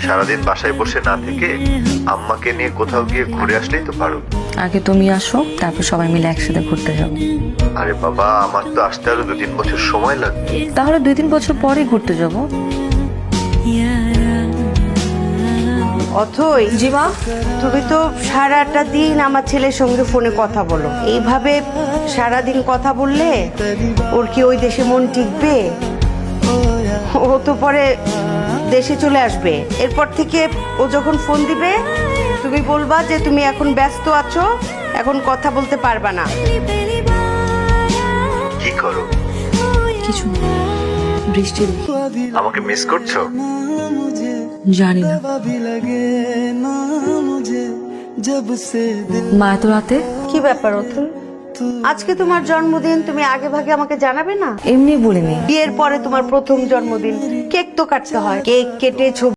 সারাদিন বাসায় বসে না থেকে আম্মাকে নিয়ে কোথাও গিয়ে ঘুরে আসলেই তো পারো। আগে তুমি আসো, তারপর সবাই মিলে একসাথে ঘুরতে যাবো। আরে বাবা, আমার তো আসতে আরো 2-3 বছর সময় লাগবে। তাহলে 2-3 বছর পরে ঘুরতে যাবো। অথই, জি মা। তুমি তো সারাটা দিন আমার ছেলের সঙ্গে ফোনে কথা বলো। এইভাবে সারাদিন কথা বললে ওর কি ওই দেশে মন টিকবে? ও তো পরে দেশে চলে আসবে। এরপর থেকে ও যখন ফোন দিবে তুমি বলবা যে তুমি এখন ব্যস্ত আছো, এখন কথা বলতে পারবা না। কি করো? কিছু না, বৃষ্টি দেখি। আমাকে মিস করছো? জানি না। মা এত রাতে? কি ব্যাপার অথই, আজকে তোমার জন্মদিন, তুমি আগে ভাগে আমাকে জানাবে না? এমনি বলিনি। বিয়ের পরে তোমার প্রথম জন্মদিন, কেক তো কাটতে হয়। কেক কেটে ছবি